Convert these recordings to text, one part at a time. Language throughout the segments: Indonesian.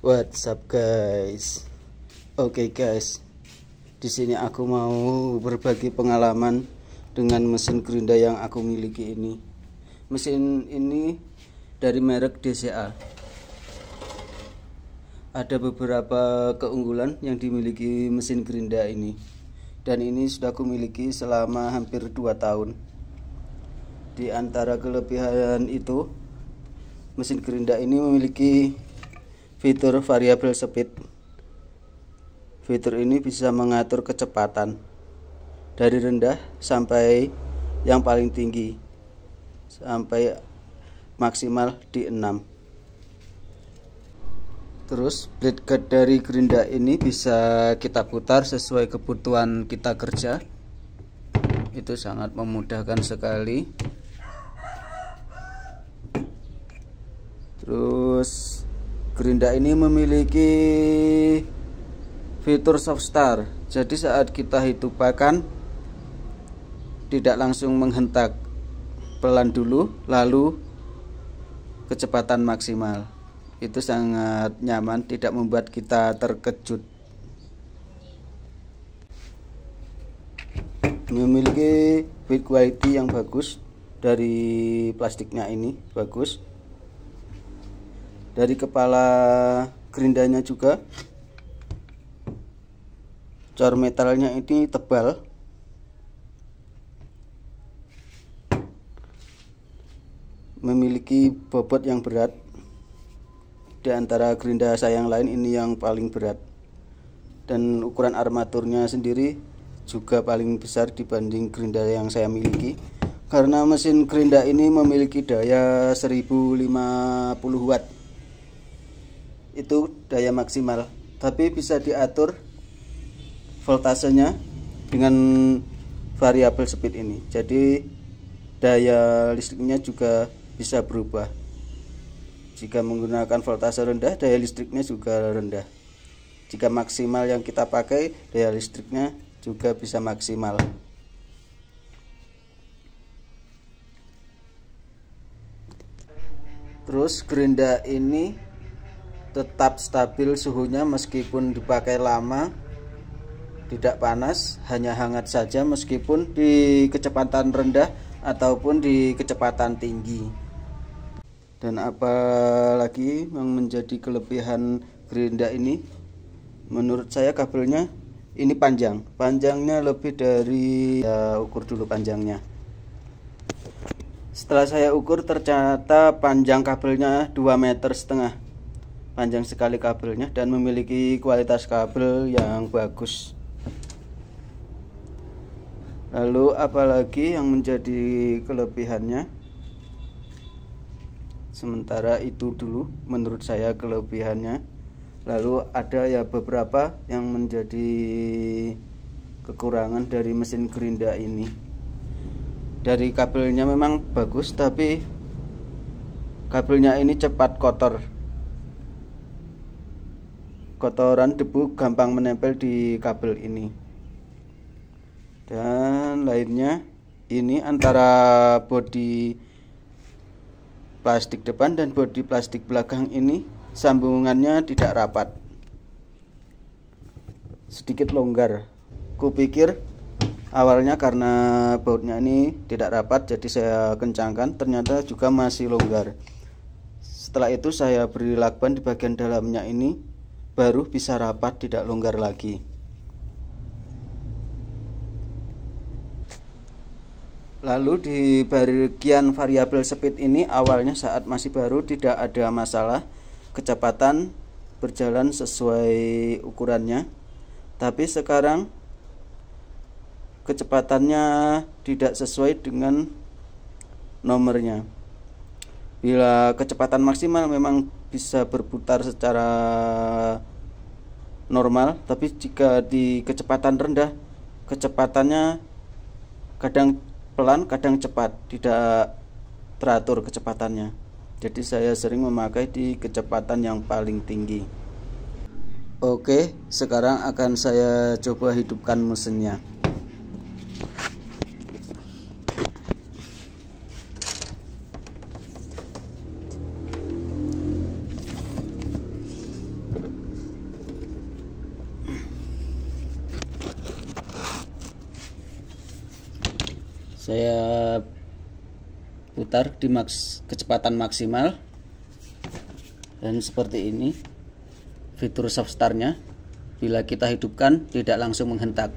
What's up guys? Oke guys, di sini aku mau berbagi pengalaman dengan mesin gerinda yang aku miliki ini. Mesin ini dari merek DCA. Ada beberapa keunggulan yang dimiliki mesin gerinda ini, dan ini sudah aku miliki selama hampir 2 tahun. Di antara kelebihan itu, mesin gerinda ini memiliki fitur variabel speed. Fitur ini bisa mengatur kecepatan dari rendah sampai yang paling tinggi, sampai maksimal di 6. Terus blade guard dari gerinda ini bisa kita putar sesuai kebutuhan kita kerja. Itu sangat memudahkan sekali. Terus gerinda ini memiliki fitur soft start. Jadi saat kita hidupkan tidak langsung menghentak, pelan dulu lalu kecepatan maksimal. Itu sangat nyaman, tidak membuat kita terkejut. Memiliki build quality yang bagus, dari plastiknya ini bagus. Dari kepala gerindanya juga cor metalnya ini tebal. Memiliki bobot yang berat. Di antara gerinda saya yang lain, ini yang paling berat. Dan ukuran armaturnya sendiri juga paling besar dibanding gerinda yang saya miliki. Karena mesin gerinda ini memiliki daya 1050 watt. Itu daya maksimal, tapi bisa diatur voltasenya dengan variabel speed ini. Jadi daya listriknya juga bisa berubah. Jika menggunakan voltase rendah, daya listriknya juga rendah. Jika maksimal yang kita pakai, daya listriknya juga bisa maksimal. Terus gerinda ini tetap stabil suhunya meskipun dipakai lama, tidak panas, hanya hangat saja meskipun di kecepatan rendah ataupun di kecepatan tinggi. Dan apalagi yang menjadi kelebihan gerinda ini, menurut saya kabelnya ini panjangnya lebih dari, ukur dulu panjangnya. Setelah saya ukur, ternyata panjang kabelnya 2,5 meter. Panjang sekali kabelnya dan memiliki kualitas kabel yang bagus. Lalu apalagi yang menjadi kelebihannya? Sementara itu dulu menurut saya kelebihannya. Lalu ada ya beberapa yang menjadi kekurangan dari mesin gerinda ini. Dari kabelnya memang bagus, tapi kabelnya ini cepat kotor. Kotoran debu gampang menempel di kabel ini. Dan lainnya, ini antara bodi plastik depan dan bodi plastik belakang ini sambungannya tidak rapat, sedikit longgar. Kupikir awalnya karena bautnya ini tidak rapat, jadi saya kencangkan, ternyata juga masih longgar. Setelah itu saya beri lakban di bagian dalamnya ini, baru bisa rapat, tidak longgar lagi. Lalu di bagian variabel speed ini, awalnya saat masih baru tidak ada masalah, kecepatan berjalan sesuai ukurannya. Tapi sekarang kecepatannya tidak sesuai dengan nomornya. Bila kecepatan maksimal memang bisa berputar secara normal, tapi jika di kecepatan rendah, kecepatannya kadang pelan, kadang cepat, tidak teratur kecepatannya. Jadi saya sering memakai di kecepatan yang paling tinggi. Oke, sekarang akan saya coba hidupkan mesinnya. Saya putar di kecepatan maksimal, dan seperti ini fitur soft startnya. Bila kita hidupkan tidak langsung menghentak.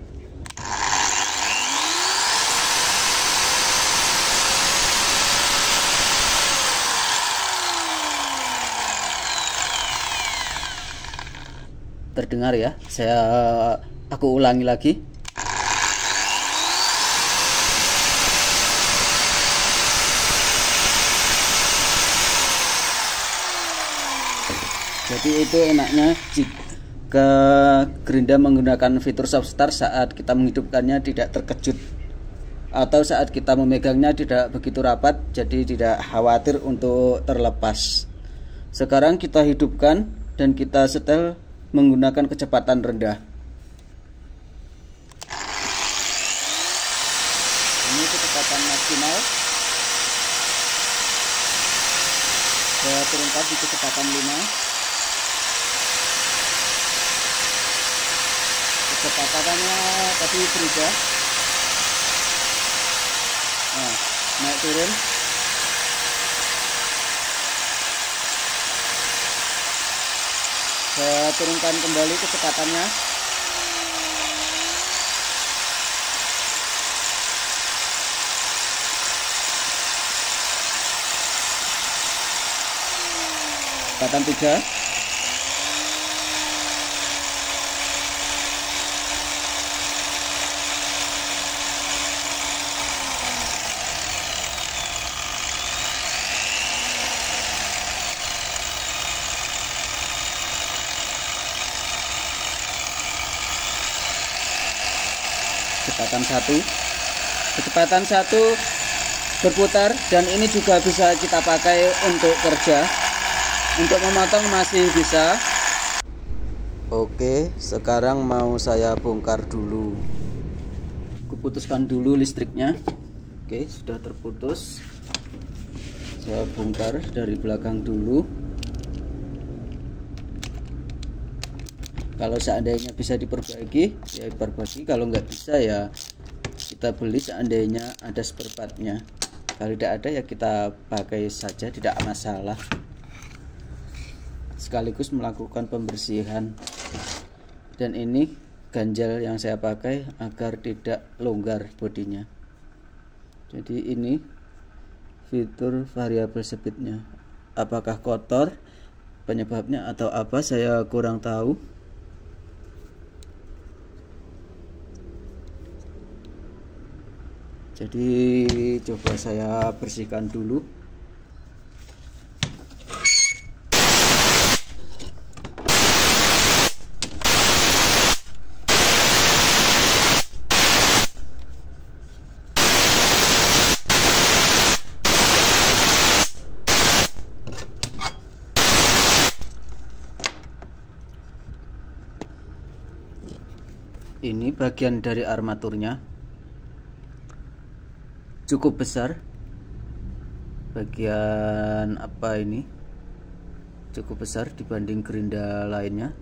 Terdengar ya, aku ulangi lagi. Jadi itu enaknya jika gerinda menggunakan fitur soft start saat kita menghidupkannya tidak terkejut, atau saat kita memegangnya tidak begitu rapat, jadi tidak khawatir untuk terlepas. Sekarang kita hidupkan dan kita setel menggunakan kecepatan rendah. Ini kecepatan maksimal. Saya turunkan di kecepatan 5. Kecepatannya tadi berubah. Nah, naik turun. Saya turunkan kembali kecepatannya. Kecepatan 3. Kecepatan 1 berputar, dan ini juga bisa kita pakai untuk kerja, untuk memotong masih bisa. Oke, sekarang mau saya bongkar dulu. Kuputuskan dulu listriknya. Oke, sudah terputus. Saya bongkar dari belakang dulu. Kalau seandainya bisa diperbaiki, ya diperbaiki. Kalau nggak bisa, ya kita beli seandainya ada spare partnya. Kalau tidak ada, ya kita pakai saja, tidak masalah. Sekaligus melakukan pembersihan. Dan ini ganjal yang saya pakai agar tidak longgar bodinya. Jadi ini fitur variabel speednya. Apakah kotor penyebabnya atau apa, saya kurang tahu. Jadi coba saya bersihkan dulu. Ini bagian dari armaturnya. Cukup besar. Bagian apa ini? Cukup besar dibanding gerinda lainnya.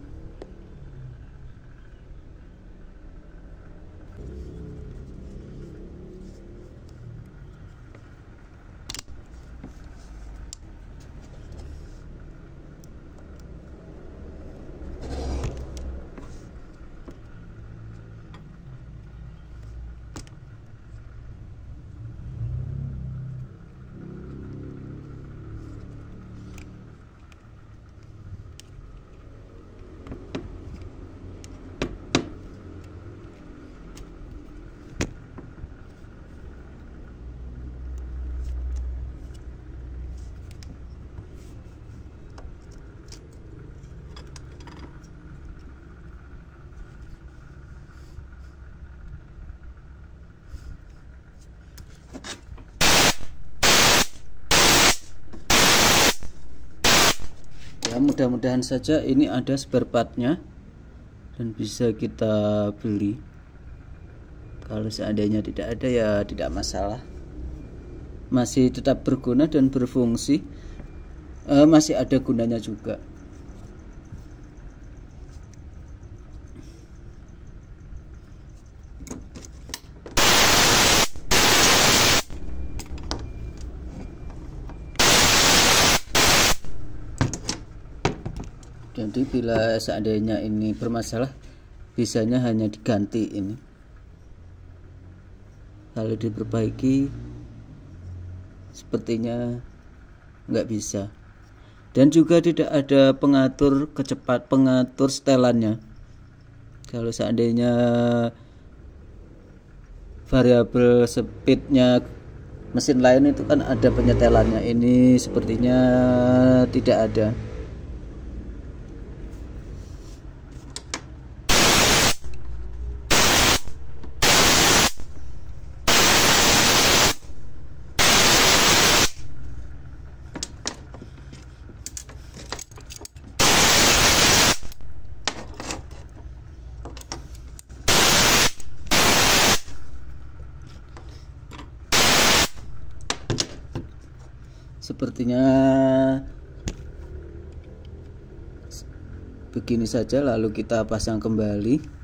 Ya, mudah-mudahan saja ini ada spare partnya dan bisa kita beli. Kalau seandainya tidak ada, ya tidak masalah, masih tetap berguna dan berfungsi, masih ada gunanya juga. Jadi bila seandainya ini bermasalah, bisanya hanya diganti ini. Kalau diperbaiki sepertinya nggak bisa. Dan juga tidak ada pengatur pengatur setelannya. Kalau seandainya variabel speednya mesin lain itu kan ada penyetelannya, ini sepertinya tidak ada. Sepertinya begini saja, lalu kita pasang kembali.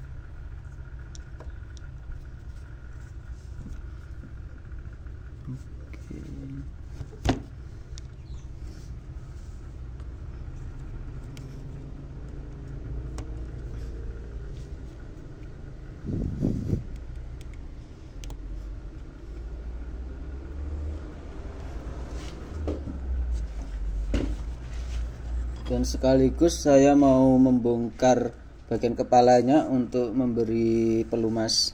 Dan sekaligus saya mau membongkar bagian kepalanya untuk memberi pelumas.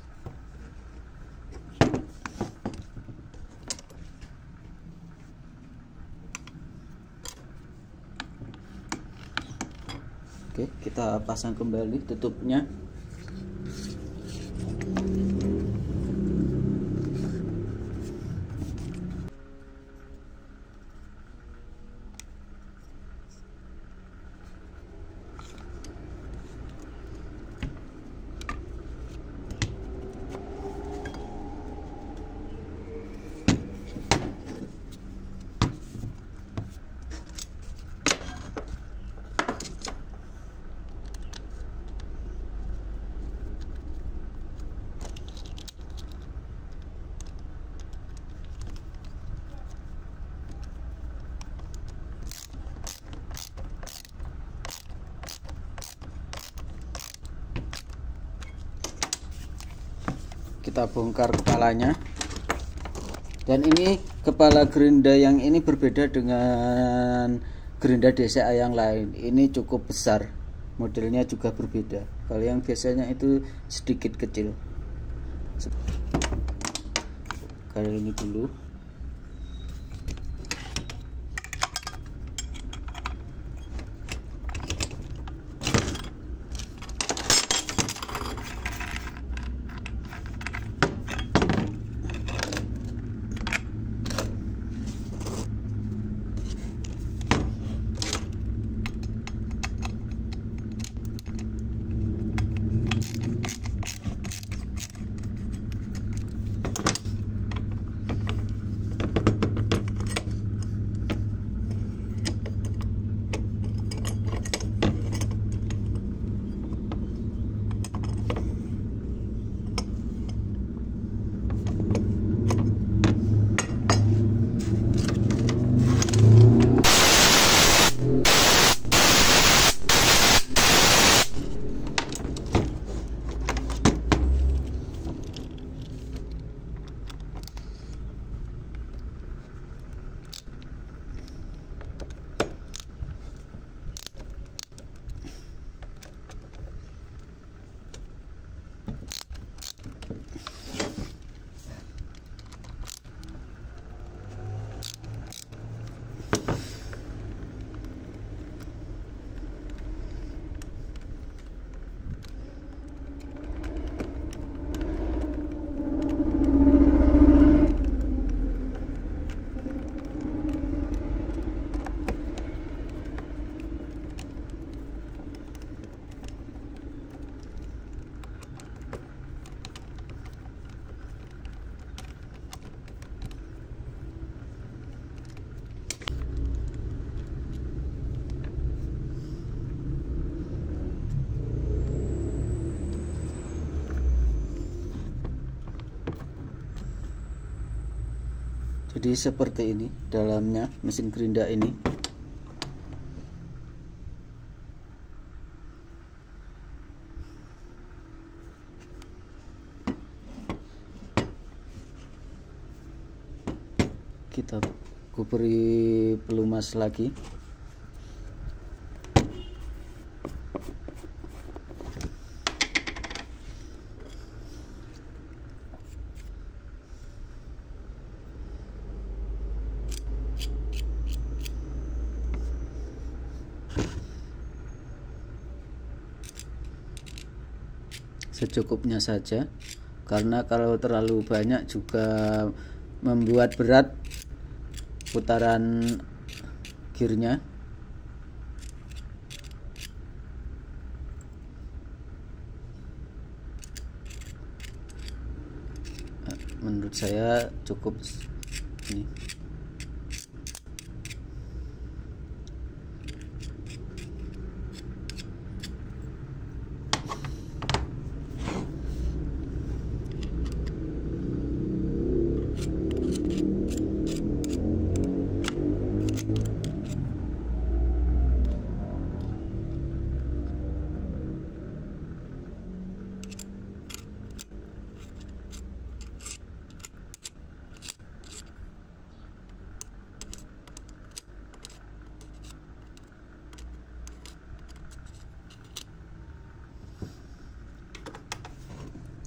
Oke, kita pasang kembali tutupnya. Kita bongkar kepalanya. Dan ini kepala gerinda yang ini berbeda dengan gerinda DCA yang lain. Ini cukup besar, modelnya juga berbeda. Kalau yang biasanya itu sedikit kecil. Kali ini dulu. Jadi seperti ini dalamnya mesin gerinda ini. Kita beri pelumas lagi. Secukupnya saja, karena kalau terlalu banyak juga membuat berat putaran gearnya. Menurut saya cukup ini.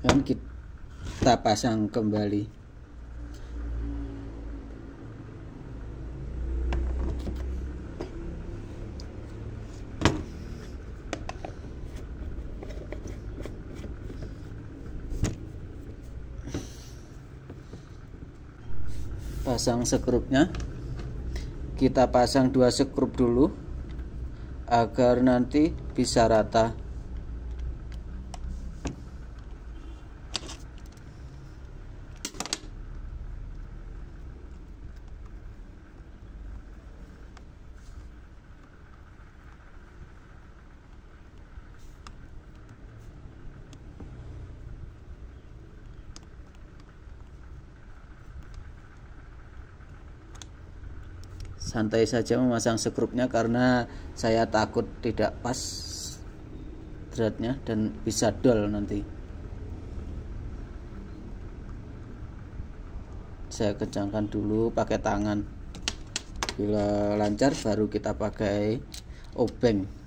Dan kita pasang kembali. Pasang skrupnya, kita pasang 2 skrup dulu agar nanti bisa rata. Santai saja memasang skrupnya karena saya takut tidak pas threadnya dan bisa dol nanti. Saya kencangkan dulu pakai tangan. Bila lancar baru kita pakai obeng.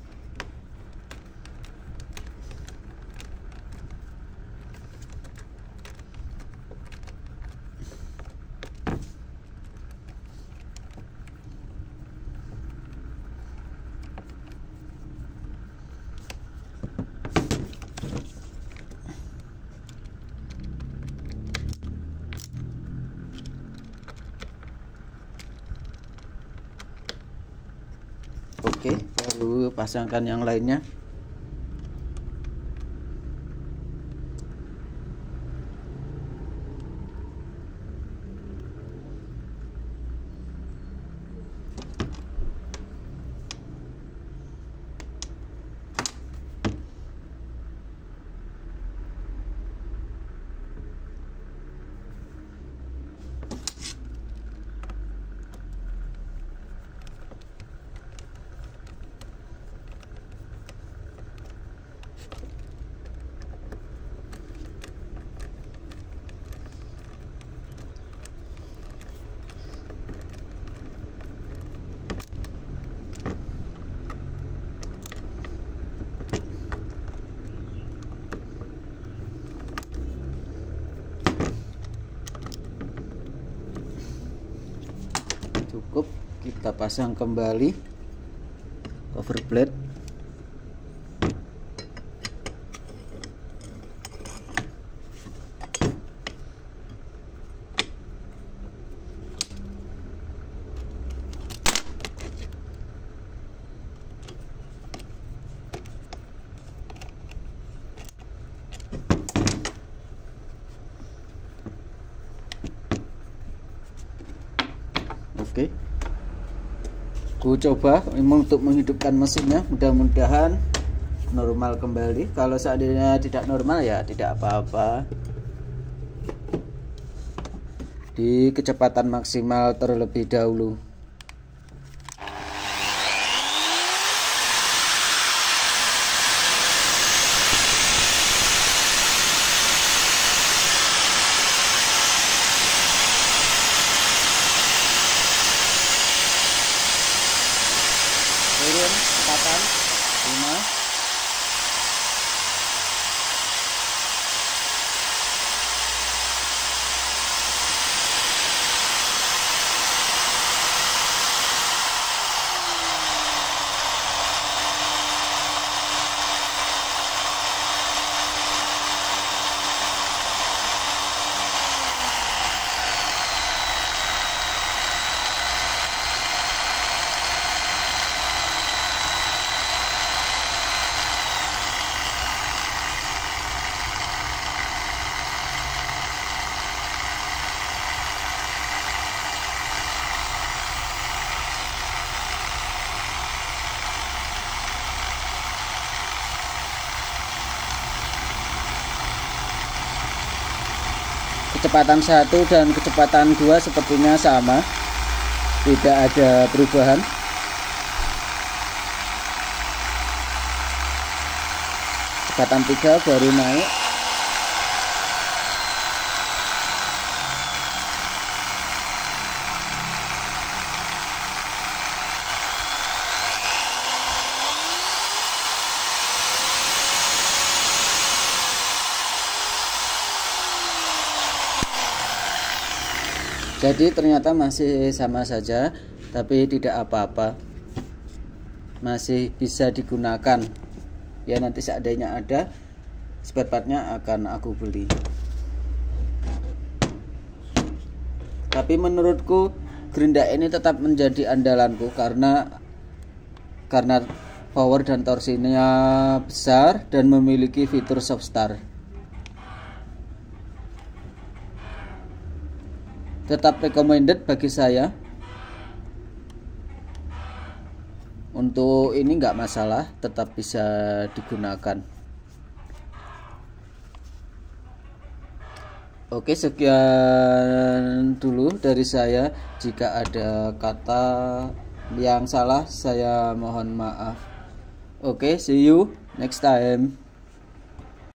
Oke, baru pasangkan yang lainnya. Cukup, kita pasang kembali cover plate. Oke, ku coba untuk menghidupkan mesinnya, mudah-mudahan normal kembali. Kalau seandainya tidak normal ya tidak apa-apa, di kecepatan maksimal terlebih dahulu. kecepatan 1 dan kecepatan 2 sepertinya sama, tidak ada perubahan. Kecepatan 3 baru naik. Jadi ternyata masih sama saja, tapi tidak apa-apa, masih bisa digunakan. Ya nanti seandainya ada spare partnya akan aku beli. Tapi menurutku gerinda ini tetap menjadi andalanku karena power dan torsinya besar dan memiliki fitur soft start. Tetap recommended bagi saya. Untuk ini nggak masalah, tetap bisa digunakan. Oke, sekian dulu dari saya. Jika ada kata yang salah, saya mohon maaf. Oke, see you next time.